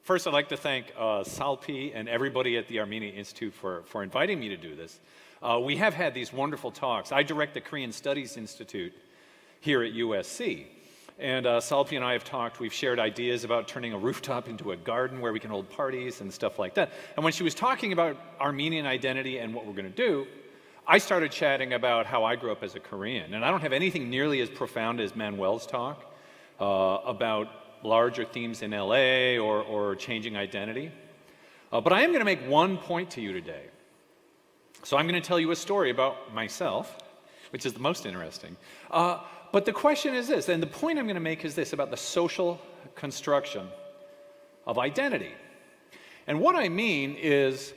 First, I'd like to thank Salpi and everybody at the Armenian Institute for inviting me to do this. We have had these wonderful talks. I direct the Korean Studies Institute here at USC. And Salpi and I have talked, we've shared ideas about turning a rooftop into a garden where we can hold parties and stuff like that. And when she was talking about Armenian identity and what we're going to do, I started chatting about how I grew up as a Korean. And I don't have anything nearly as profound as Manuel's talk about larger themes in LA or changing identity. But I am going to make one point to you today. So I'm going to tell you a story about myself, which is the most interesting. But the question is this, and the point I'm going to make is this, about the social construction of identity. And what I mean is,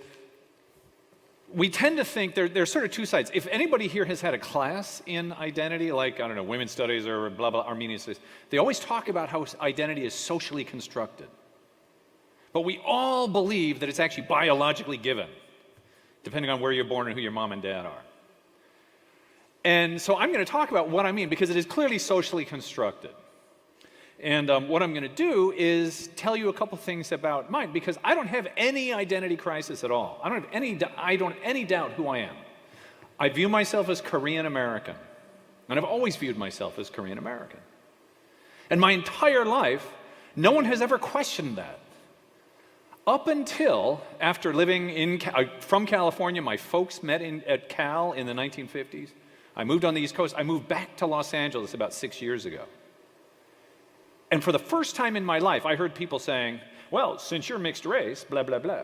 we tend to think there's sort of two sides. If anybody here has had a class in identity, like, I don't know, women's studies or blah, blah, Armenian studies, they always talk about how identity is socially constructed. But we all believe that it's actually biologically given, depending on where you're born and who your mom and dad are. And so I'm going to talk about what I mean, because it is clearly socially constructed. And what I'm going to do is tell you a couple things about mine, because I don't have any identity crisis at all. I don't have any doubt who I am. I view myself as Korean American, and I've always viewed myself as Korean American. And my entire life, no one has ever questioned that. Up until after living from California, my folks met at Cal in the 1950s. I moved on the East Coast. I moved back to Los Angeles about 6 years ago. And for the first time in my life, I heard people saying, well, since you're mixed race, blah, blah, blah.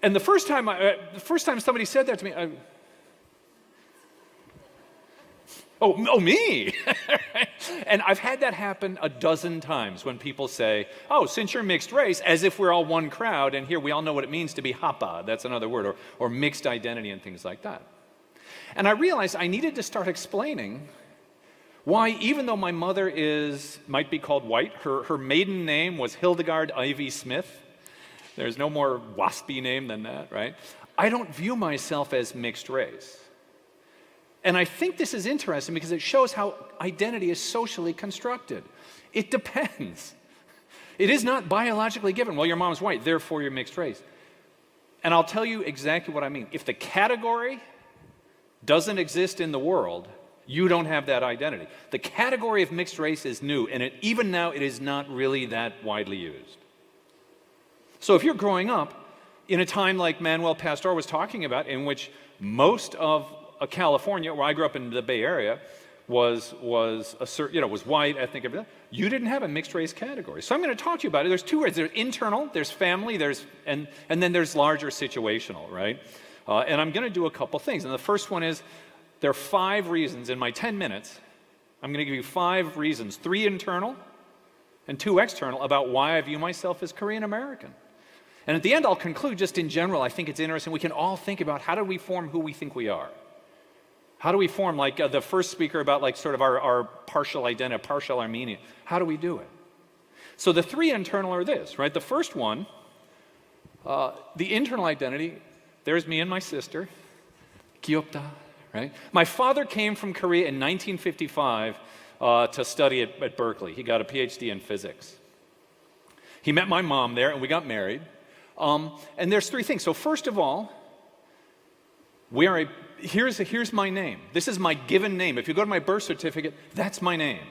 And the first time somebody said that to me, oh, me? And I've had that happen a dozen times when people say, oh, since you're mixed race, as if we're all one crowd, and here we all know what it means to be hapa, that's another word, or mixed identity and things like that. And I realized I needed to start explaining why, even though my mother might be called white, her maiden name was Hildegard Ivy Smith. There's no more waspy name than that, right? I don't view myself as mixed race. And I think this is interesting because it shows how identity is socially constructed. It depends. It is not biologically given. Well, your mom's white, therefore you're mixed race. And I'll tell you exactly what I mean. If the category doesn't exist in the world, you don't have that identity. The category of mixed race is new, and even now it is not really that widely used. So if you're growing up in a time like Manuel Pastor was talking about, in which most of California, where I grew up in the Bay Area, was white, ethnic, everything, you didn't have a mixed race category. So I'm going to talk to you about it. There's two ways. There's internal, there's family, and then there's larger situational, right? And I'm going to do a couple things. And the first one is, there are 5 reasons in my 10 minutes. I'm going to give you 5 reasons, 3 internal and 2 external, about why I view myself as Korean American. And at the end, I'll conclude just in general. I think it's interesting. We can all think about, how do we form who we think we are? How do we form, like the first speaker, about like sort of our partial identity, partial Armenian? How do we do it? So the 3 internal are this, right? The first one, the internal identity, there's me and my sister, Kyopta, right? My father came from Korea in 1955 to study at Berkeley. He got a PhD in physics. He met my mom there, and we got married. And there's 3 things. So first of all, here's my name. This is my given name. If you go to my birth certificate, that's my name.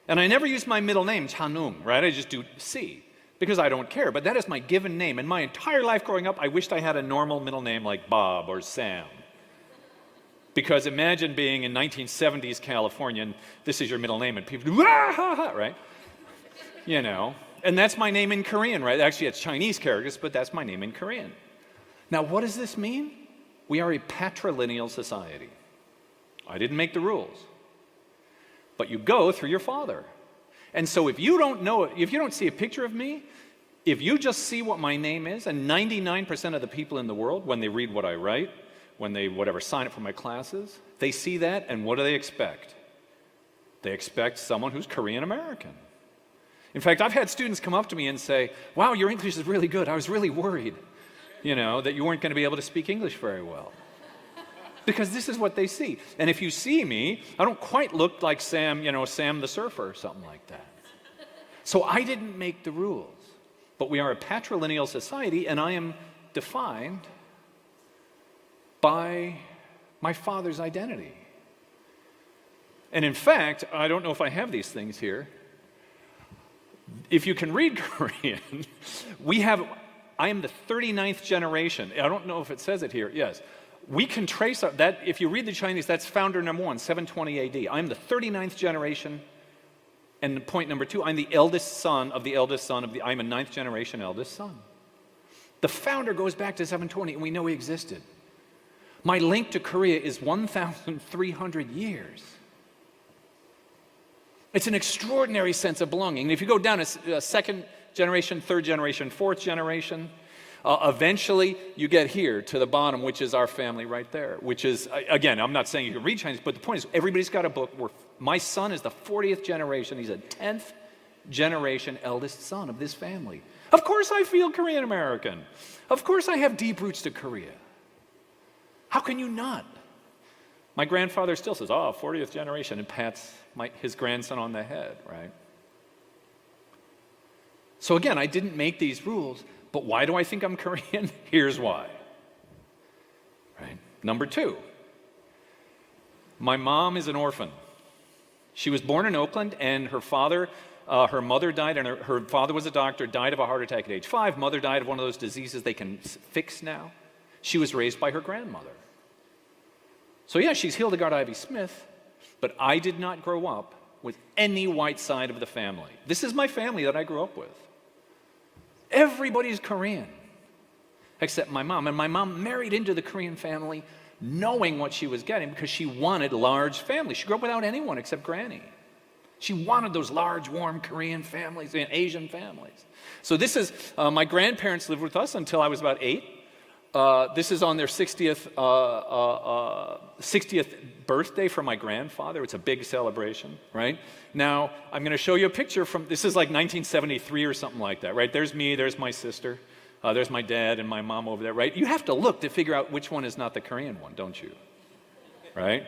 And I never use my middle name, Chanung, right? I just do C, because I don't care. But that is my given name. And my entire life growing up, I wished I had a normal middle name like Bob or Sam. Because imagine being in 1970s California, and this is your middle name, and people do, ah, ha, ha, right? You know, and that's my name in Korean, right? Actually, it's Chinese characters, but that's my name in Korean. Now, what does this mean? We are a patrilineal society. I didn't make the rules. But you go through your father. And so if you don't see a picture of me, if you just see what my name is, and 99% of the people in the world, when they read what I write, when they sign up for my classes, they see that, and what do they expect? They expect someone who's Korean American. In fact, I've had students come up to me and say, wow, your English is really good. I was really worried, that you weren't going to be able to speak English very well. Because this is what they see. And if you see me, I don't quite look like Sam, Sam the Surfer or something like that. So I didn't make the rules. But we are a patrilineal society, and I am defined by my father's identity. And in fact, I don't know if I have these things here. If you can read Korean, I am the 39th generation. I don't know if it says it here. Yes. We can trace that. If you read the Chinese, that's founder number 1, 720 AD. I'm the 39th generation. And point number 2, I'm the eldest son of the eldest son of I'm a 9th generation eldest son. The founder goes back to 720, and we know he existed. My link to Korea is 1,300 years. It's an extraordinary sense of belonging. And if you go down a second generation, third generation, fourth generation, eventually you get here to the bottom, which is our family right there, which is, again, I'm not saying you can read Chinese, but the point is everybody's got a book. My son is the 40th generation. He's a 10th generation eldest son of this family. Of course I feel Korean American. Of course I have deep roots to Korea. How can you not? My grandfather still says, 40th generation, and pats his grandson on the head, right? So again, I didn't make these rules, but why do I think I'm Korean? Here's why. Right? Number 2, my mom is an orphan. She was born in Oakland, and her mother died, and her father was a doctor, died of a heart attack at age 5. Mother died of one of those diseases they can fix now. She was raised by her grandmother. So yeah, she's Hildegard Ivy Smith, but I did not grow up with any white side of the family. This is my family that I grew up with. Everybody's Korean, except my mom. And my mom married into the Korean family knowing what she was getting because she wanted large families. She grew up without anyone except Granny. She wanted those large, warm Korean families and Asian families. So this is, my grandparents lived with us until I was about 8. This is on their 60th birthday for my grandfather. It's a big celebration, right? Now, I'm going to show you a picture this is like 1973 or something like that, right? There's me, there's my sister, there's my dad and my mom over there, right? You have to look to figure out which one is not the Korean one, don't you? Right?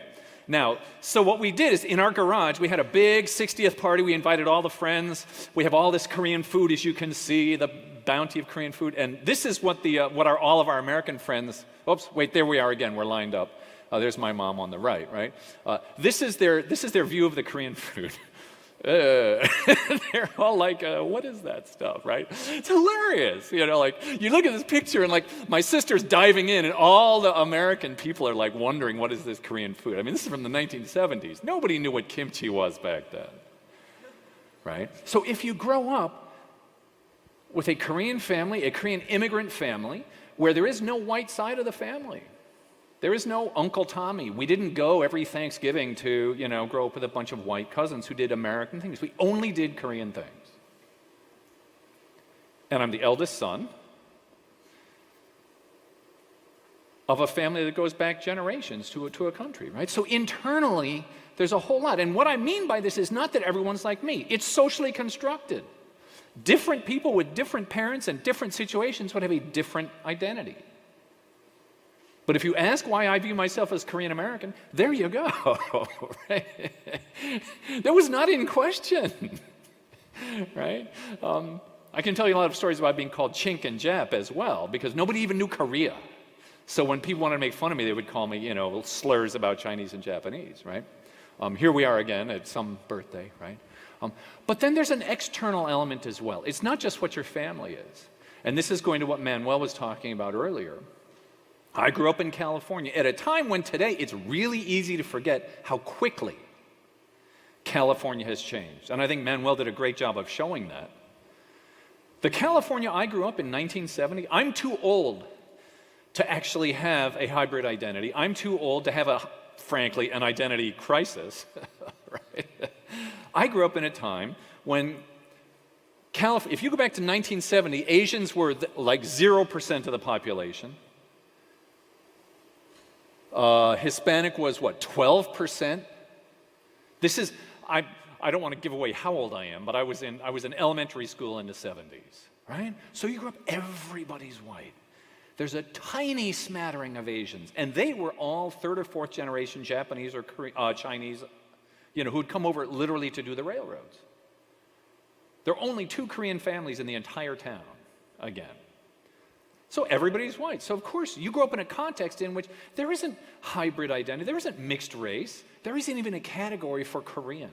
Now, so what we did is in our garage, we had a big 60th party. We invited all the friends. We have all this Korean food, as you can see, the bounty of Korean food. And this is what all of our American friends, oops, wait, there we are again, we're lined up. There's my mom on the right? This is their view of the Korean food. They're all like, what is that stuff, right? It's hilarious. Like you look at this picture and like my sister's diving in and all the American people are like wondering, what is this Korean food? I mean, this is from the 1970s. Nobody knew what kimchi was back then, right? So if you grow up with a Korean family, a Korean immigrant family, where there is no white side of the family, there is no Uncle Tommy. We didn't go every Thanksgiving to, grow up with a bunch of white cousins who did American things. We only did Korean things. And I'm the eldest son of a family that goes back generations to a country, right? So internally, there's a whole lot. And what I mean by this is not that everyone's like me. It's socially constructed. Different people with different parents and different situations would have a different identity. But if you ask why I view myself as Korean American, there you go. Right? That was not in question. Right? I can tell you a lot of stories about being called Chink and Jap as well, because nobody even knew Korea. So when people wanted to make fun of me, they would call me, slurs about Chinese and Japanese, right? Here we are again at some birthday, right? But then there's an external element as well. It's not just what your family is. And this is going to what Manuel was talking about earlier. I grew up in California at a time when today it's really easy to forget how quickly California has changed. And I think Manuel did a great job of showing that. The California I grew up in 1970, I'm too old to actually have a hybrid identity. I'm too old to have frankly, an identity crisis. Right? I grew up in a time when if you go back to 1970, Asians were like 0% of the population. Hispanic was what, 12%? This is, I don't want to give away how old I am, but I was in elementary school in the 70s, right? So you grew up, everybody's white. There's a tiny smattering of Asians, and they were all third or fourth generation Japanese or Chinese, who'd come over literally to do the railroads. There are only 2 Korean families in the entire town. again. So everybody's white. So of course, you grow up in a context in which there isn't hybrid identity, there isn't mixed race, there isn't even a category for Korean.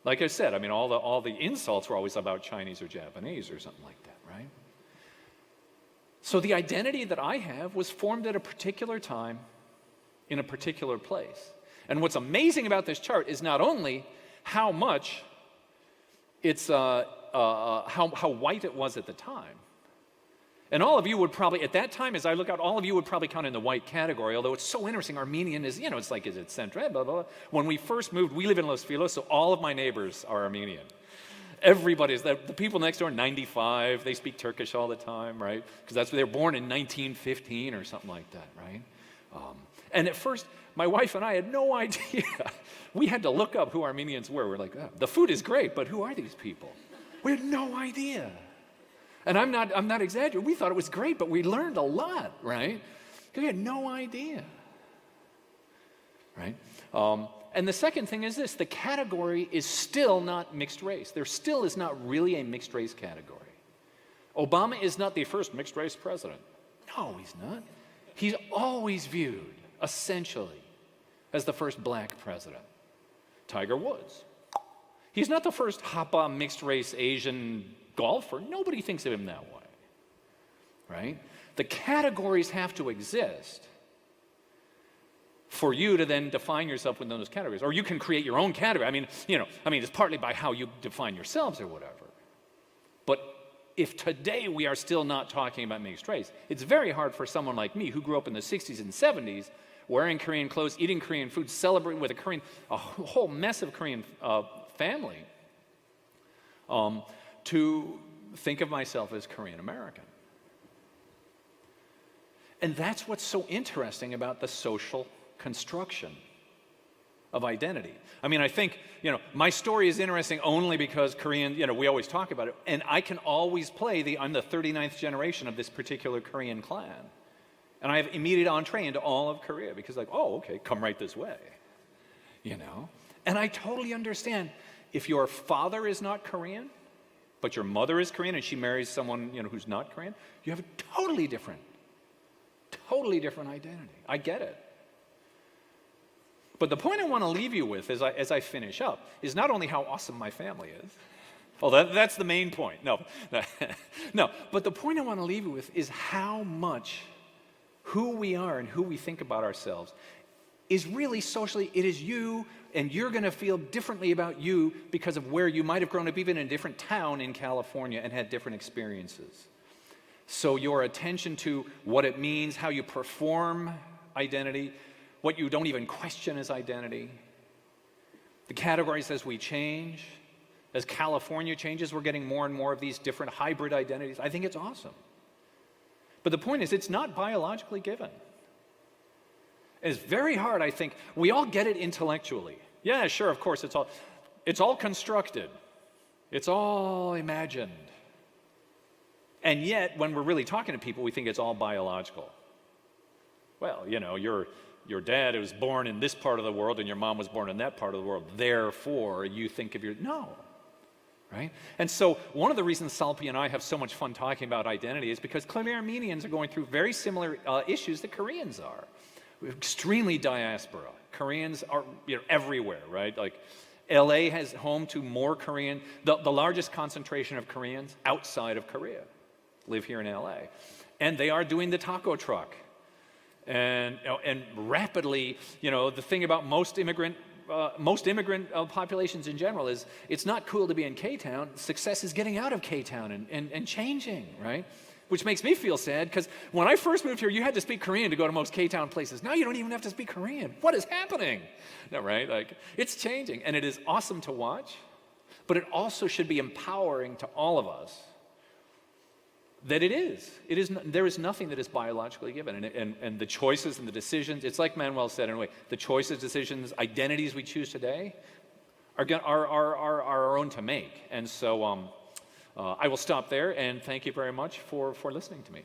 Like I said, I mean, all the insults were always about Chinese or Japanese or something like that, right? So the identity that I have was formed at a particular time in a particular place. And what's amazing about this chart is not only how much it's, how white it was at the time. And all of you would probably, at that time, as I look out, all of you would probably count in the white category, although it's so interesting. Armenian is, it's like, is it central, blah, blah, blah. When we first moved, we live in Los Feliz, so all of my neighbors are Armenian. Everybody's, the people next door, 95, they speak Turkish all the time, right? Because that's they were born in 1915 or something like that, right? And at first, my wife and I had no idea. We had to look up who Armenians were. We're like, oh, the food is great, but who are these people? We had no idea. And I'm not exaggerating. We thought it was great, but we learned a lot, right? Because we had no idea, right? And the second thing is this: the category is still not mixed race. There still is not really a mixed race category. Obama is not the first mixed race president. No, he's not. He's always viewed, essentially, as the first black president. Tiger Woods. He's not the first Hapa mixed race Asian golfer. Nobody thinks of him that way, right? The categories have to exist for you to then define yourself within those categories. Or you can create your own category. I mean, it's partly by how you define yourselves or whatever. But if today we are still not talking about mixed race, it's very hard for someone like me who grew up in the 60s and 70s, wearing Korean clothes, eating Korean food, celebrating with a whole mess of Korean family, to think of myself as Korean American. And that's what's so interesting about the social construction of identity. I mean, I think, my story is interesting only because Korean, we always talk about it, and I can always play I'm the 39th generation of this particular Korean clan. And I have immediate entree into all of Korea because oh, okay, come right this way, And I totally understand if your father is not Korean, but your mother is Korean and she marries someone, who's not Korean, you have a totally different identity. I get it. But the point I want to leave you with as I finish up is not only how awesome my family is. Oh, that's the main point. No. But the point I want to leave you with is how much who we are and who we think about ourselves is really socially, it is you, and you're going to feel differently about you because of where you might have grown up, even in a different town in California, and had different experiences. So your attention to what it means, how you perform identity, what you don't even question as identity, the categories as we change, as California changes, we're getting more and more of these different hybrid identities. I think it's awesome. But the point is, it's not biologically given. It's very hard, I think. We all get it intellectually. Yeah, sure, of course, it's all constructed. It's all imagined. And yet, when we're really talking to people, we think it's all biological. Well, your dad was born in this part of the world and your mom was born in that part of the world. Therefore, you think of no. Right? And so one of the reasons Salpi and I have so much fun talking about identity is because clearly Armenians are going through very similar issues that Koreans are. We're extremely diaspora. Koreans are everywhere, right? Like LA has home to more Korean, the largest concentration of Koreans outside of Korea live here in LA. And they are doing the taco truck. And rapidly, the thing about most immigrant populations in general is it's not cool to be in K-Town. Success is getting out of K-Town and changing, right? Which makes me feel sad because when I first moved here, you had to speak Korean to go to most K-Town places. Now you don't even have to speak Korean. What is happening? No, right? It's changing, and it is awesome to watch, but it also should be empowering to all of us that it is. There is nothing that is biologically given, and the choices and the decisions. It's like Manuel said in a way. The choices, decisions, identities we choose today are our own to make. And so I will stop there, and thank you very much for listening to me.